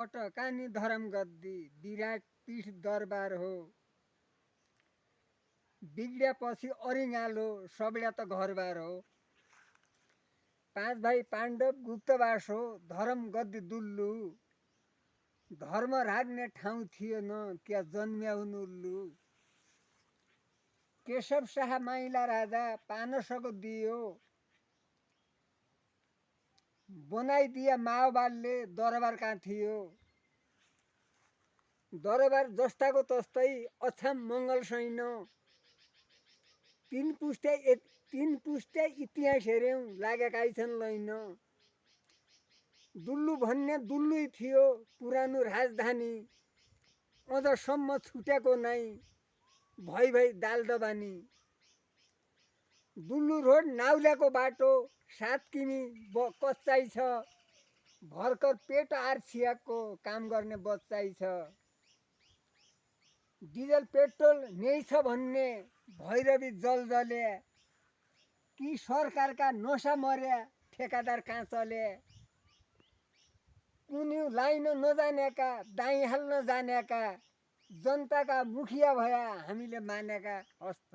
पटकानी धरम गद्दी विराट पीठ दरबार हो। बिग्रिएपछि अरिङ्गालो सबैलाई त घरबार हो। पाँच भाइ पाण्डव गुप्तवास हो, धरम गद्दी दुल्लु। धर्म राख्ने ठाउँ थिएन, क्या जन्म्याउनु उल्लु। केशव शाह माइला राजा पानसको दियो, बनाइदिए माओवादले दरबार कहाँ थियो। दरबार जस्ताको तस्तै अछाम मङ्गल सैन। तीन पुस्ते इतिहास हेऱ्यौँ लागेकै छन् लैन। दुल्लु भन्ने दुल्लुै थियो पुरानो राजधानी, अझसम्म छुटेको नै भई दाल दबानी। दुल्लु रोड नाउल्याको बाटो 7 किमी कच्चाइ छ। भर्खर पेट आर्सिएको काम गर्ने बच्चाइ छ। डिजल पेट्रोल नै छ भन्ने भैरवी जलजले, कि सरकारका नसा मर्या ठेकादार कहाँ चले। कुन्यु लाइन नजानेका दाइँ हाल्न जानेका, जनताका मुखिया भया हामीले मानेका। हस्।